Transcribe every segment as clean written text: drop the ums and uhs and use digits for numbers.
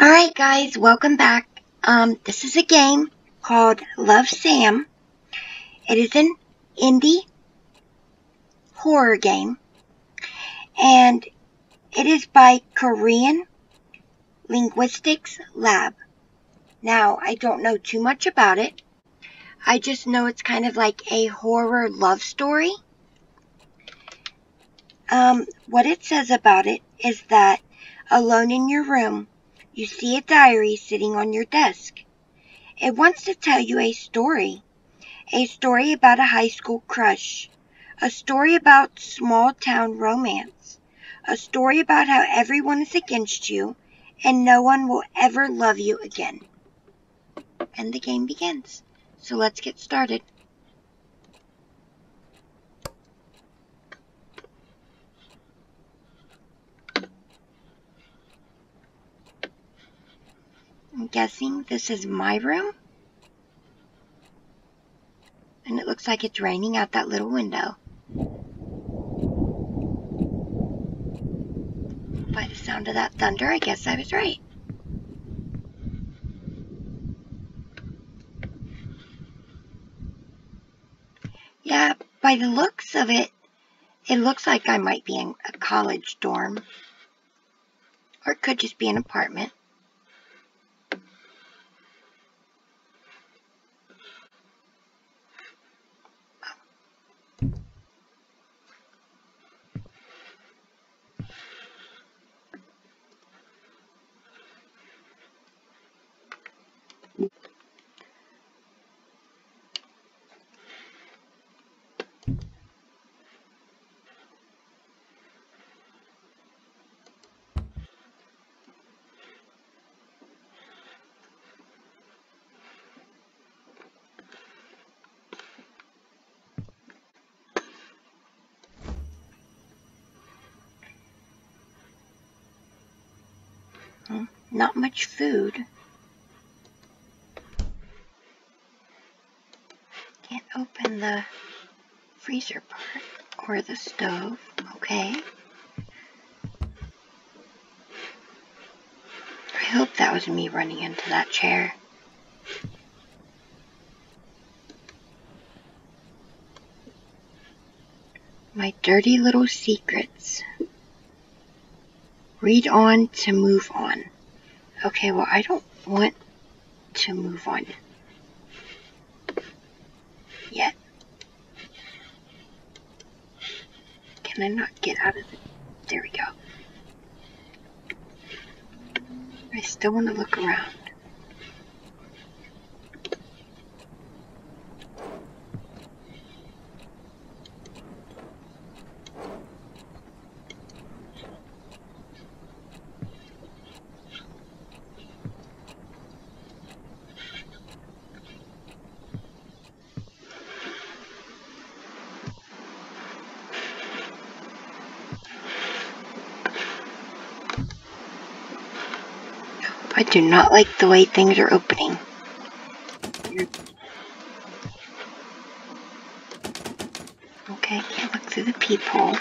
Alright guys, welcome back. This is a game called Love Sam. It is an indie horror game, and it is by Korean Linguistics Lab. Now, I don't know too much about it. I just know it's kind of like a horror love story. What it says about it is that alone in your room, you see a diary sitting on your desk. It wants to tell you a story about a high school crush, a story about small town romance, a story about how everyone is against you and no one will ever love you again. And the game begins. So let's get started. I'm guessing this is my room. And it looks like it's raining out that little window. By the sound of that thunder, I guess I was right. Yeah, by the looks of it, it looks like I might be in a college dorm. Or it could just be an apartment. Not much food. Can't open the freezer part or the stove. Okay. I hope that was me running into that chair. My dirty little secrets. Read on to move on. Okay, well, I don't want to move on yet. Can I not get out of it? There we go. I still want to look around. I do not like the way things are opening. Okay, can't look through the peephole.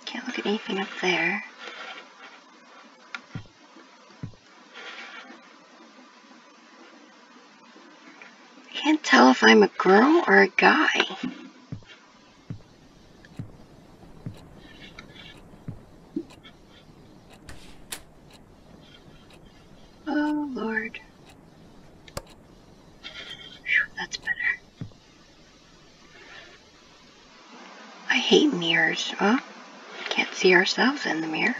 Can't look at anything up there. I can't tell if I'm a girl or a guy. Oh, Lord. Whew, that's better. I hate mirrors. Oh, can't see ourselves in the mirror.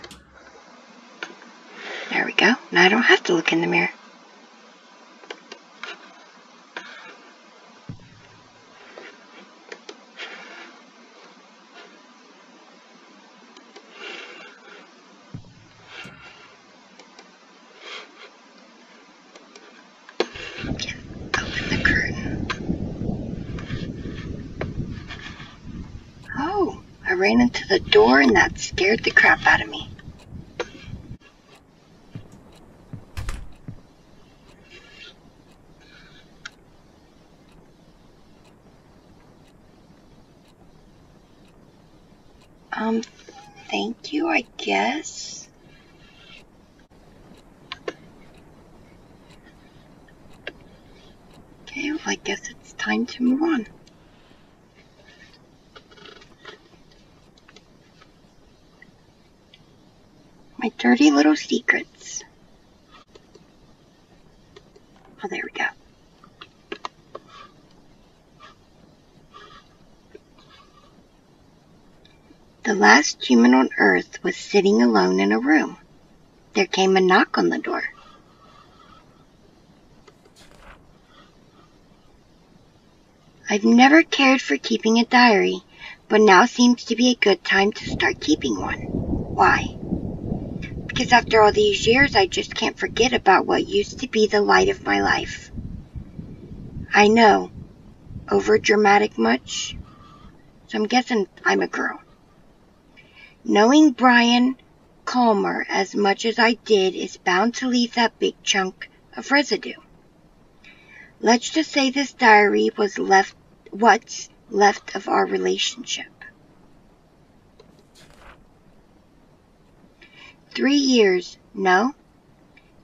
There we go. Now I don't have to look in the mirror. Open the curtain. Oh, I ran into the door and that scared the crap out of me. Um, thank you, I guess. Okay, well, I guess it's time to move on. My dirty little secrets. Oh, there we go. The last human on Earth was sitting alone in a room. There came a knock on the door. I've never cared for keeping a diary, but now seems to be a good time to start keeping one. Why? Because after all these years, I just can't forget about what used to be the light of my life. I know, over-dramatic much? So I'm guessing I'm a girl. Knowing Brian Colmer as much as I did is bound to leave that big chunk of residue. Let's just say this diary was what's left of our relationship. 3 years, no.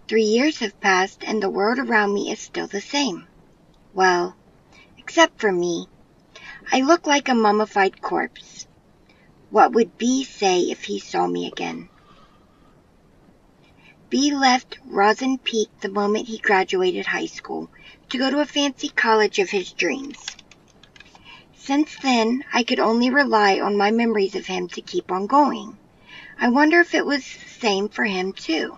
3 years have passed and the world around me is still the same. Well, except for me. I look like a mummified corpse. What would B say if he saw me again? B left Rosin Peak the moment he graduated high school to go to a fancy college of his dreams. Since then, I could only rely on my memories of him to keep on going. I wonder if it was the same for him too.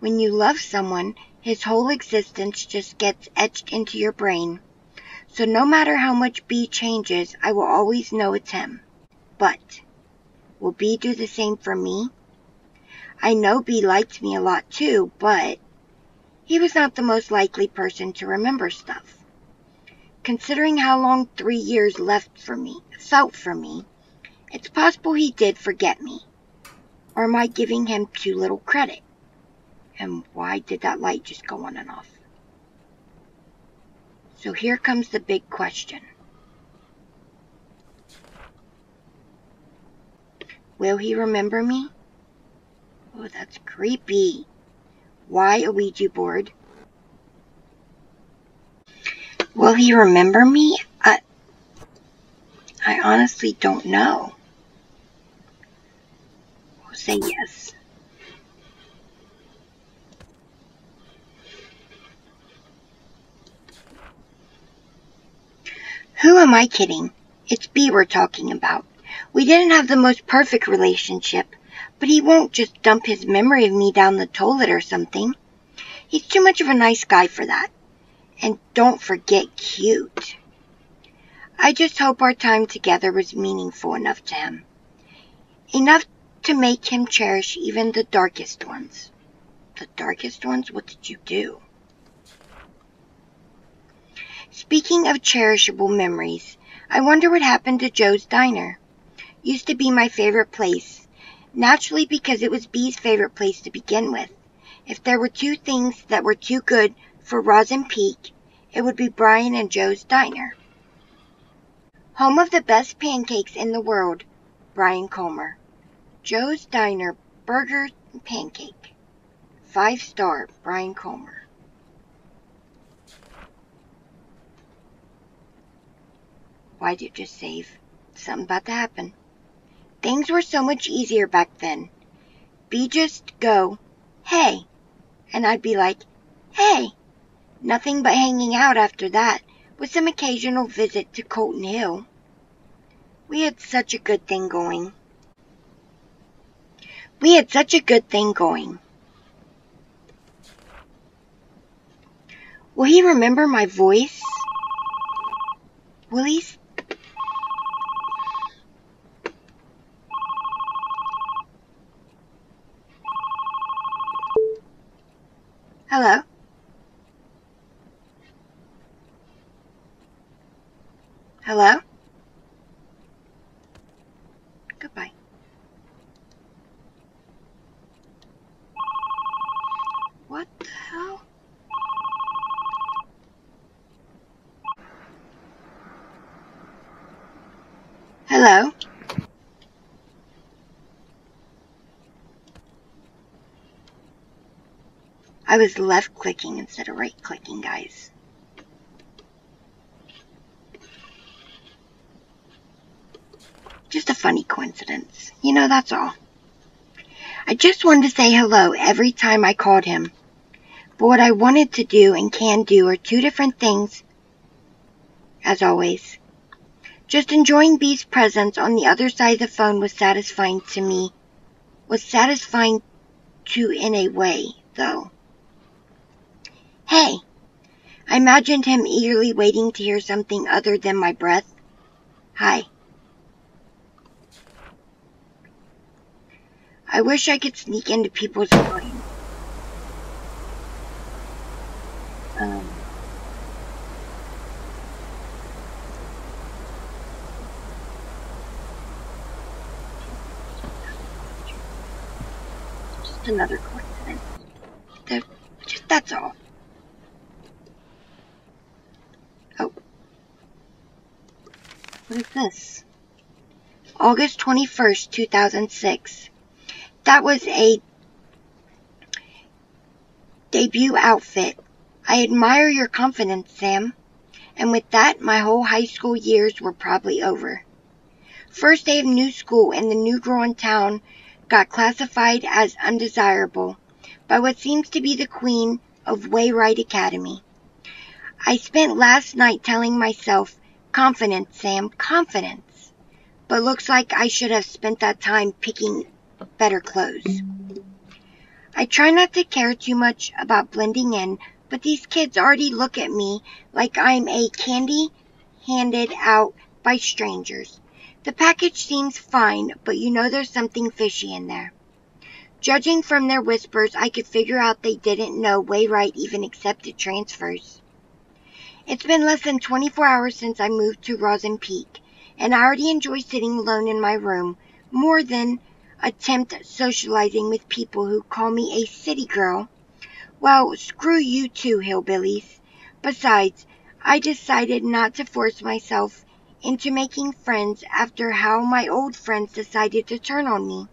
When you love someone, his whole existence just gets etched into your brain. So no matter how much B changes, I will always know it's him. But, will B do the same for me? I know B liked me a lot too, but he was not the most likely person to remember stuff. Considering how long 3 years felt for me, it's possible he did forget me. Or am I giving him too little credit? And why did that light just go on and off? So here comes the big question. Will he remember me? Oh, that's creepy. Why a Ouija board? Will he remember me? I honestly don't know. I'll say yes. Who am I kidding? It's B we're talking about. We didn't have the most perfect relationship, but he won't just dump his memory of me down the toilet or something. He's too much of a nice guy for that. And don't forget cute. I just hope our time together was meaningful enough to him. Enough to make him cherish even the darkest ones. The darkest ones? What did you do? Speaking of cherishable memories, I wonder what happened to Joe's Diner. Used to be my favorite place, naturally because it was B's favorite place to begin with. If there were two things that were too good for Rosin Peak, it would be Brian and Joe's Diner. Home of the best pancakes in the world, Brian Colmer. Joe's Diner, burger and pancake. 5-star, Brian Colmer. Why did it just save? Something about to happen. Things were so much easier back then. B just go, hey, and I'd be like, hey. Nothing but hanging out after that, with some occasional visit to Colton Hill. We had such a good thing going. Will he remember my voice? Will he? Hello? Hello? Goodbye. What the hell? I was left clicking instead of right clicking, guys. Just a funny coincidence. You know, that's all. I just wanted to say hello every time I called him. But what I wanted to do and can do are two different things, as always. Just enjoying B's presence on the other side of the phone was satisfying to me. Was satisfying too in a way, though. Hey! I imagined him eagerly waiting to hear something other than my breath. Hi. I wish I could sneak into people's minds. Just another coincidence. That's all. Oh. What is this? August 21st, 2006. That was a debut outfit. I admire your confidence, Sam. And with that, my whole high school years were probably over. First day of new school, and the new girl in town got classified as undesirable by what seems to be the queen of Wayride Academy. I spent last night telling myself, confidence, Sam, confidence. But looks like I should have spent that time picking better clothes. I try not to care too much about blending in, but these kids already look at me like I'm a candy handed out by strangers. The package seems fine, but you know there's something fishy in there. Judging from their whispers, I could figure out they didn't know Wayride even accepted transfers. It's been less than 24 hours since I moved to Rosin Peak, and I already enjoy sitting alone in my room more than attempt socializing with people who call me a city girl. Well, screw you too, hillbillies. Besides, I decided not to force myself into making friends after how my old friends decided to turn on me.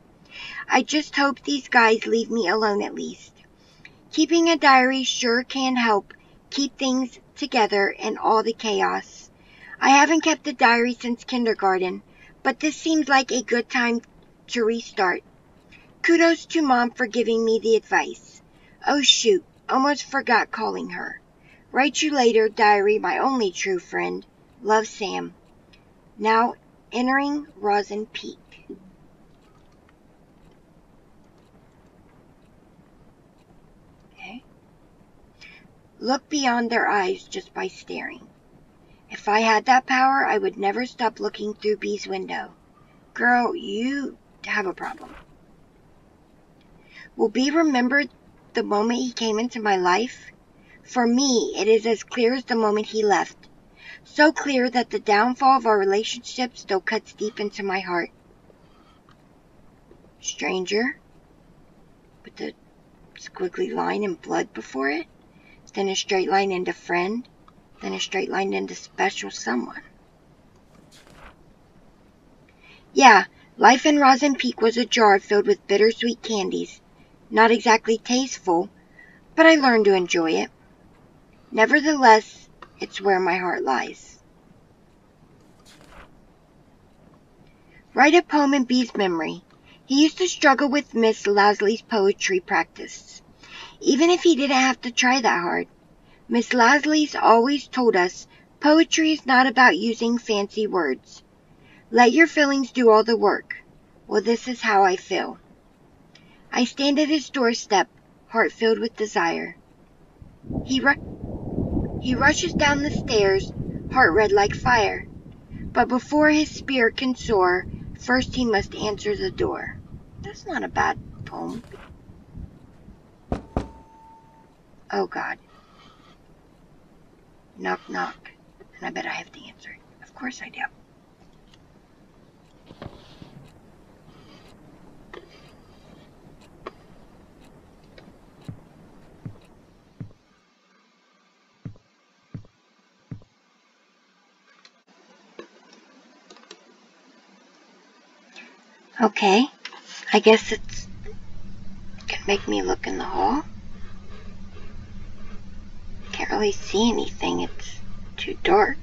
I just hope these guys leave me alone at least. Keeping a diary sure can help keep things together in all the chaos. I haven't kept a diary since kindergarten, but this seems like a good time to restart. Kudos to Mom for giving me the advice. Oh shoot, almost forgot calling her. Write you later, diary, my only true friend. Love, Sam. Now entering Rosin Peak. Okay. Look beyond their eyes just by staring. If I had that power, I would never stop looking through B's window. Girl, you have a problem. Will B remember the moment he came into my life? For me, it is as clear as the moment he left. So clear that the downfall of our relationship still cuts deep into my heart. Stranger, with the squiggly line and blood before it, then a straight line into friend, then a straight line into special someone. Yeah, life in Rosin Peak was a jar filled with bittersweet candies. Not exactly tasteful, but I learned to enjoy it. Nevertheless, it's where my heart lies. Write a poem in B's memory. He used to struggle with Miss Lasley's poetry practice, even if he didn't have to try that hard. Miss Lasley's always told us poetry is not about using fancy words. Let your feelings do all the work. Well, this is how I feel. I stand at his doorstep, heart filled with desire. He rushes down the stairs, heart red like fire. But before his spirit can soar, first he must answer the door. That's not a bad poem. Oh God. Knock, knock. And I bet I have to answer it. Of course I do. Okay. I guess it's gonna make me look in the hall. Can't really see anything. It's too dark.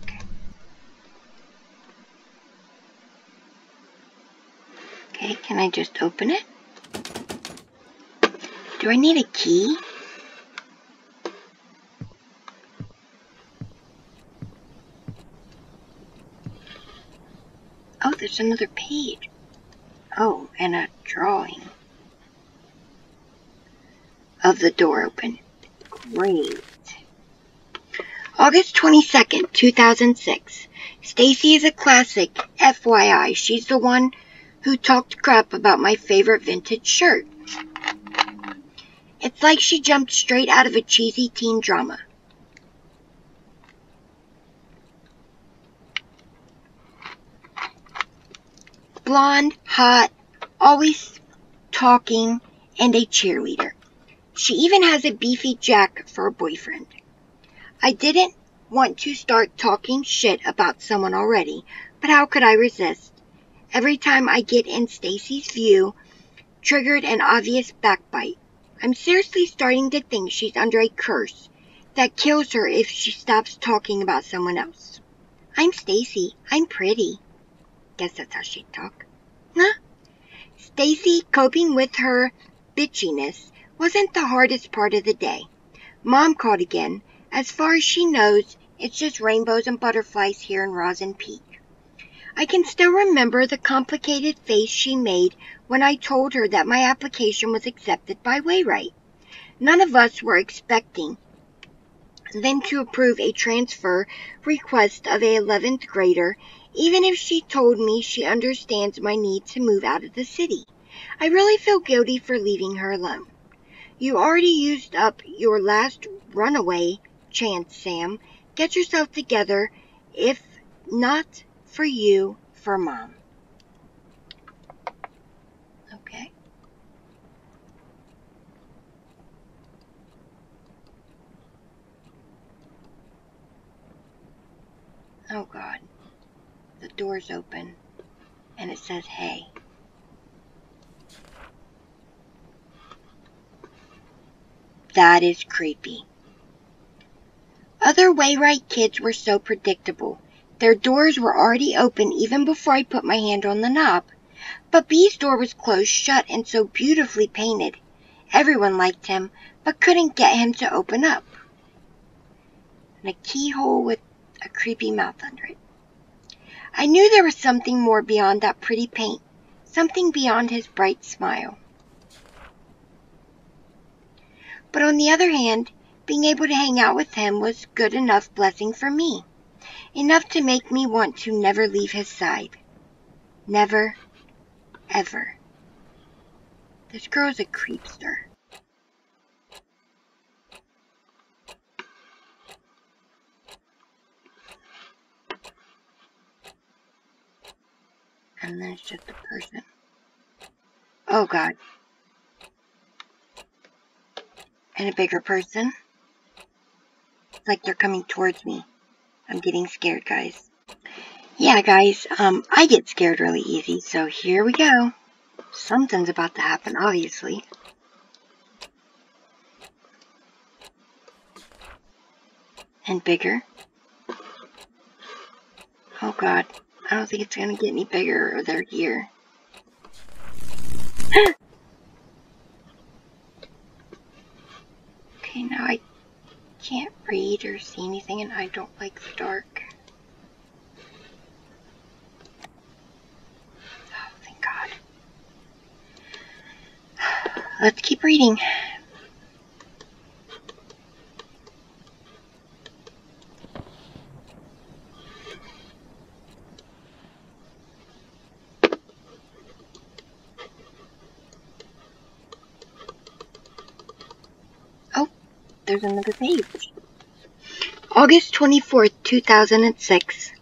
Okay, can I just open it? Do I need a key? Oh, there's another page. Oh, and a drawing of the door open. Great. August 22nd, 2006. Stacy is a classic. FYI, she's the one who talked crap about my favorite vintage shirt. It's like she jumped straight out of a cheesy teen drama. Blonde, hot, always talking, and a cheerleader. She even has a beefy Jack for a boyfriend. I didn't want to start talking shit about someone already, but how could I resist? Every time I get in Stacy's view, triggered an obvious backbite. I'm seriously starting to think she's under a curse that kills her if she stops talking about someone else. I'm Stacy. I'm pretty. Guess that's how she'd talk. Huh? Stacy coping with her bitchiness wasn't the hardest part of the day. Mom called again. As far as she knows, it's just rainbows and butterflies here in Rosin Peak. I can still remember the complicated face she made when I told her that my application was accepted by Wayrite. None of us were expecting them to approve a transfer request of a 11th grader, even if she told me she understands my need to move out of the city. I really feel guilty for leaving her alone. You already used up your last runaway chance, Sam. Get yourself together. If not for you, for Mom. Okay. Oh God. The door's open. And it says, hey. That is creepy. Other Wayrite kids were so predictable. Their doors were already open even before I put my hand on the knob. But B's door was closed shut and so beautifully painted. Everyone liked him, but couldn't get him to open up. And a keyhole with a creepy mouth under it. I knew there was something more beyond that pretty paint. Something beyond his bright smile. But on the other hand, being able to hang out with him was good enough blessing for me. Enough to make me want to never leave his side. Never, ever. This girl's a creepster. And then it's just a person. Oh God. And a bigger person. It's like they're coming towards me. I'm getting scared, guys. Yeah, guys, I get scared really easy, so here we go. Something's about to happen, obviously. And bigger. Oh God, I don't think it's gonna get any bigger, or they're here. Okay, now I can't read or see anything, and I don't like the dark. Oh, thank God. Let's keep reading. Oh, there's another page. August 24th, 2006.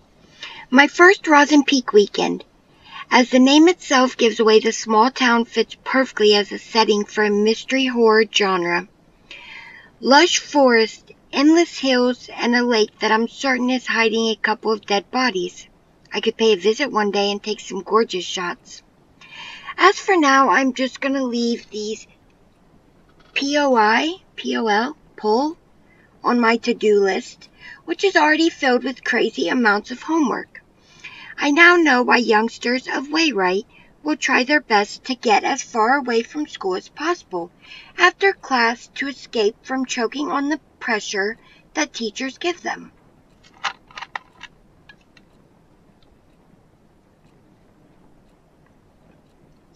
My first Rosin Peak weekend. As the name itself gives away, the small town fits perfectly as a setting for a mystery horror genre. Lush forest, endless hills, and a lake that I'm certain is hiding a couple of dead bodies. I could pay a visit one day and take some gorgeous shots. As for now, I'm just gonna leave these POL, on my to-do list, which is already filled with crazy amounts of homework. I now know why youngsters of Wayrite will try their best to get as far away from school as possible after class to escape from choking on the pressure that teachers give them.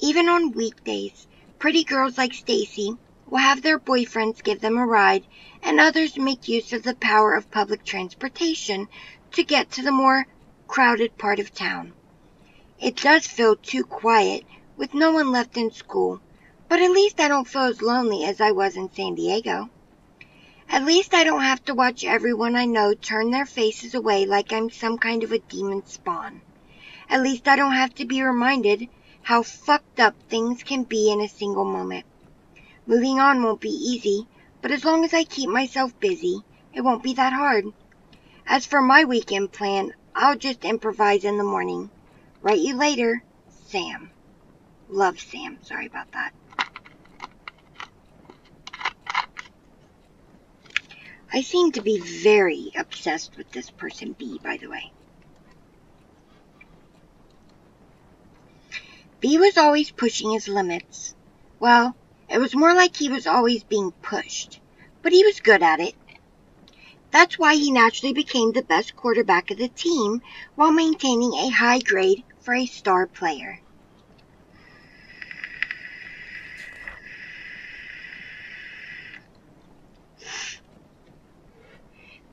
Even on weekdays, pretty girls like Stacy will have their boyfriends give them a ride, and others make use of the power of public transportation to get to the more crowded part of town. It does feel too quiet, with no one left in school, but at least I don't feel as lonely as I was in San Diego. At least I don't have to watch everyone I know turn their faces away like I'm some kind of a demon spawn. At least I don't have to be reminded how fucked up things can be in a single moment. Moving on won't be easy, but as long as I keep myself busy, it won't be that hard. As for my weekend plan, I'll just improvise in the morning. Write you later, Sam. Love, Sam. Sorry about that. I seem to be very obsessed with this person B, by the way. B was always pushing his limits. Well, it was more like he was always being pushed, but he was good at it. That's why he naturally became the best quarterback of the team while maintaining a high grade for a star player.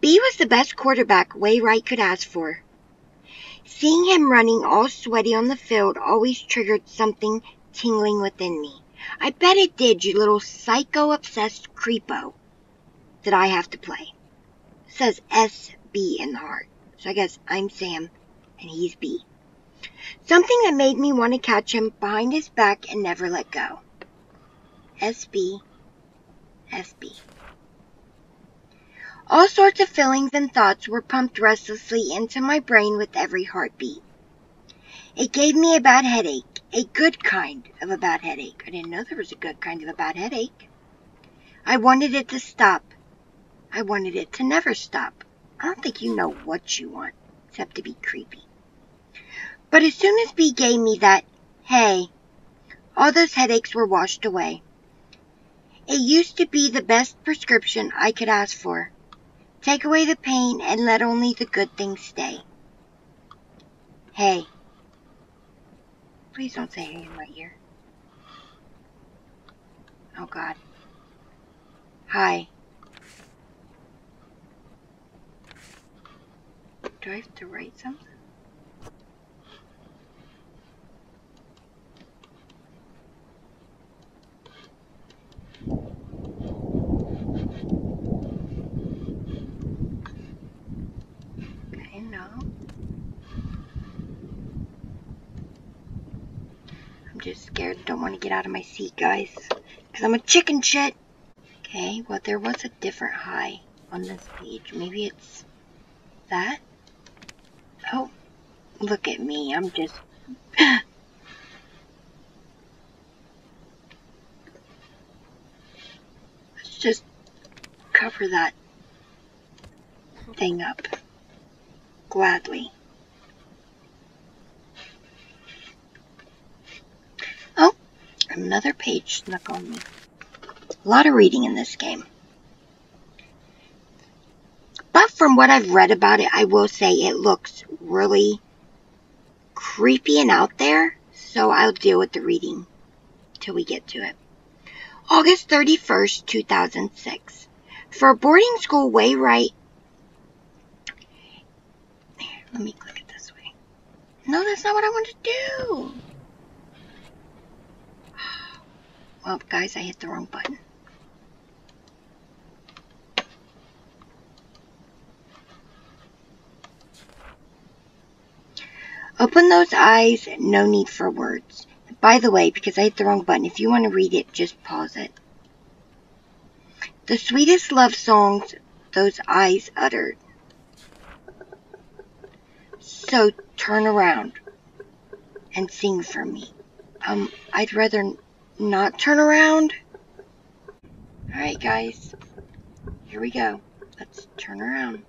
B was the best quarterback Wayrite could ask for. Seeing him running all sweaty on the field always triggered something tingling within me. I bet it did, you little psycho-obsessed creepo that I have to play. It says SB in the heart. So I guess I'm Sam and he's B. Something that made me want to catch him behind his back and never let go. SB. SB. All sorts of feelings and thoughts were pumped restlessly into my brain with every heartbeat. It gave me a bad headache, a good kind of a bad headache. I didn't know there was a good kind of a bad headache. I wanted it to stop. I wanted it to never stop. I don't think you know what you want, except to be creepy. But as soon as B gave me that, hey, all those headaches were washed away. It used to be the best prescription I could ask for. Take away the pain and let only the good things stay. Hey. Please don't say hey in my ear. Oh God. Hi. Do I have to write something? Okay, no. I'm just scared. Don't want to get out of my seat, guys. Because I'm a chicken shit. Okay, well, there was a different hi on this page. Maybe it's that? Oh, look at me. I'm just... Let's just cover that thing up. Gladly. Oh, another page snuck on me. A lot of reading in this game. But from what I've read about it, I will say it looks really creepy and out there. So I'll deal with the reading till we get to it. August 31st, 2006. For boarding school Wayrite... Let me click it this way. No, that's not what I want to do. Well, guys, I hit the wrong button. Open those eyes, no need for words. By the way, because I hit the wrong button, if you want to read it, just pause it. The sweetest love songs those eyes uttered. So turn around and sing for me. I'd rather not turn around. Alright, guys. Here we go. Let's turn around.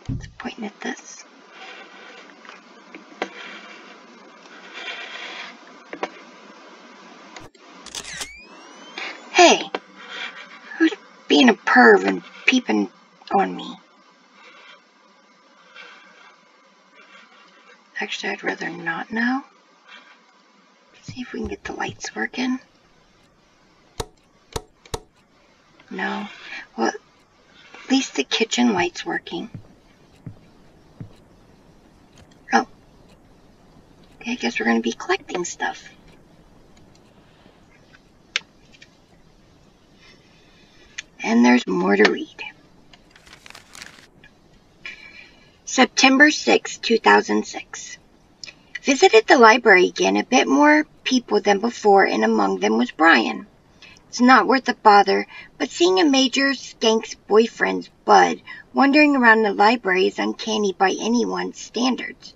It's pointing at this. Hey, who's being a perv and peeping on me? Actually, I'd rather not know. See if we can get the lights working. No. Well, at least the kitchen light's working. Oh. Okay, I guess we're going to be collecting stuff. And there's more to read. September 6, 2006. Visited the library again, a bit more people than before, and among them was Brian. It's not worth the bother, but seeing a Major Skank's boyfriend's Bud wandering around the library is uncanny by anyone's standards.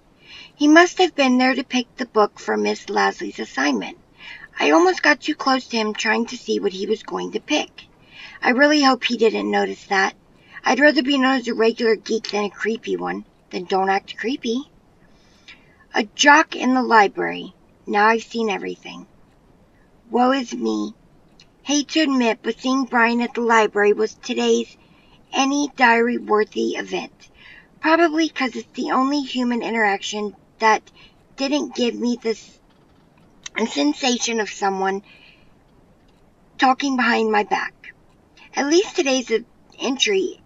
He must have been there to pick the book for Miss Lasley's assignment. I almost got too close to him trying to see what he was going to pick. I really hope he didn't notice that. I'd rather be known as a regular geek than a creepy one. Then don't act creepy. A jock in the library. Now I've seen everything. Woe is me. Hate to admit, but seeing Brian at the library was today's any diary-worthy event. Probably because it's the only human interaction that didn't give me this sensation of someone talking behind my back. At least today's entry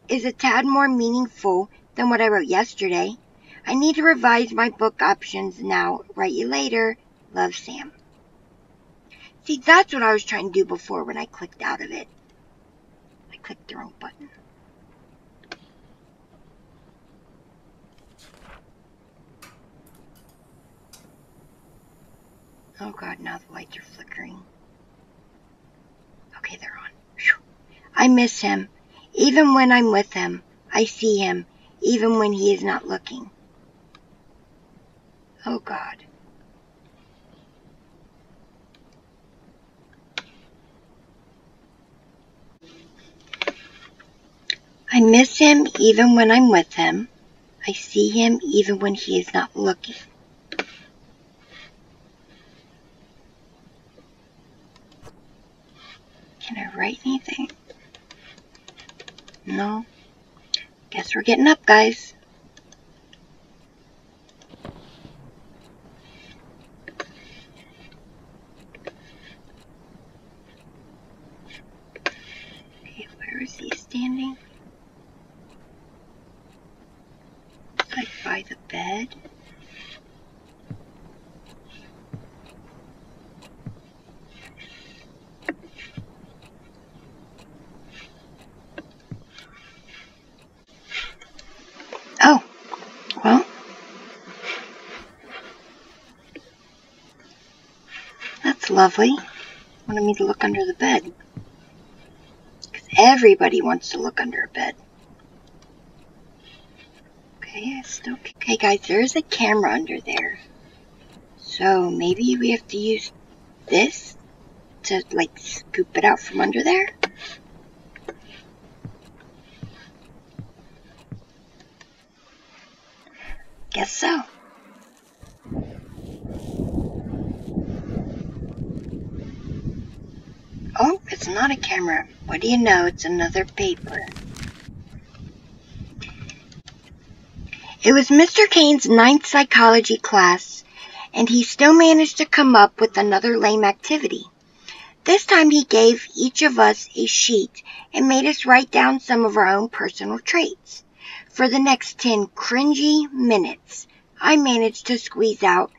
is a tad more meaningful than what I wrote yesterday. I need to revise my book options now. Write you later. Love, Sam. See, that's what I was trying to do before when I clicked out of it. I clicked the wrong button. Oh god, now the lights are flickering. Okay, they're on. Whew. I miss him. Even when I'm with him, I see him, even when he is not looking. Oh god. I miss him even when I'm with him. I see him even when he is not looking. Can I write anything? No. Guess we're getting up, guys. Okay, where is he standing? Like by the bed. Oh, well. That's lovely. Wanted me to look under the bed. Because everybody wants to look under a bed. Okay, guys, there's a camera under there. So maybe we have to use this to, like, scoop it out from under there? Guess so. Oh, it's not a camera. What do you know? It's another paper. It was Mr. Kane's 9th psychology class, and he still managed to come up with another lame activity. This time he gave each of us a sheet and made us write down some of our own personal traits. For the next 10 cringy minutes, I managed to squeeze out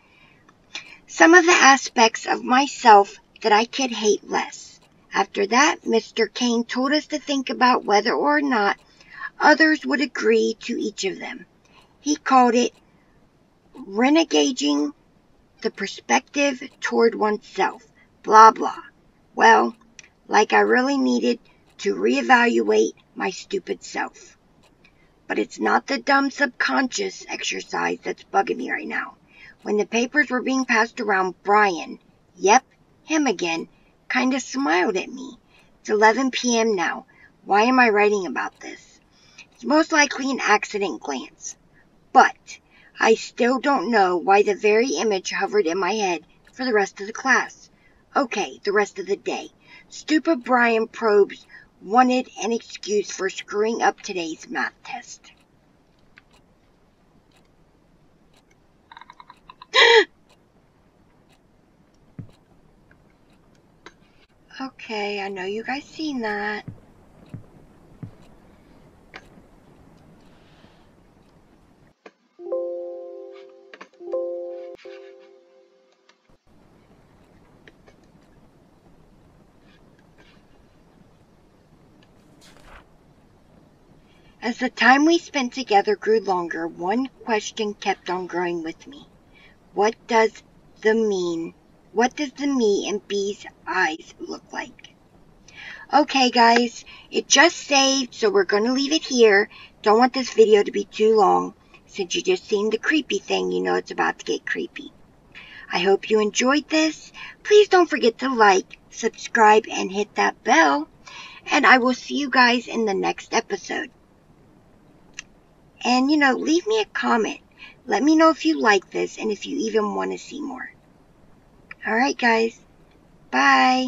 some of the aspects of myself that I could hate less. After that, Mr. Kane told us to think about whether or not others would agree to each of them. He called it renegaging the perspective toward oneself. Blah, blah. Well, like I really needed to reevaluate my stupid self. But it's not the dumb subconscious exercise that's bugging me right now. When the papers were being passed around, Brian, yep, him again, kinda smiled at me. It's 11 p.m. now. Why am I writing about this? It's most likely an accident glance. But I still don't know why the very image hovered in my head for the rest of the class. Okay, the rest of the day. Stupid Brian Probst wanted an excuse for screwing up today's math test. Okay, I know you guys seen that. As the time we spent together grew longer, one question kept on growing with me. What does the me in B's eyes look like? Okay guys, it just saved, so we're going to leave it here. Don't want this video to be too long. Since you just seen the creepy thing, you know it's about to get creepy. I hope you enjoyed this. Please don't forget to like, subscribe, and hit that bell. And I will see you guys in the next episode. And, leave me a comment. Let me know if you like this and if you even want to see more. Alright guys, bye.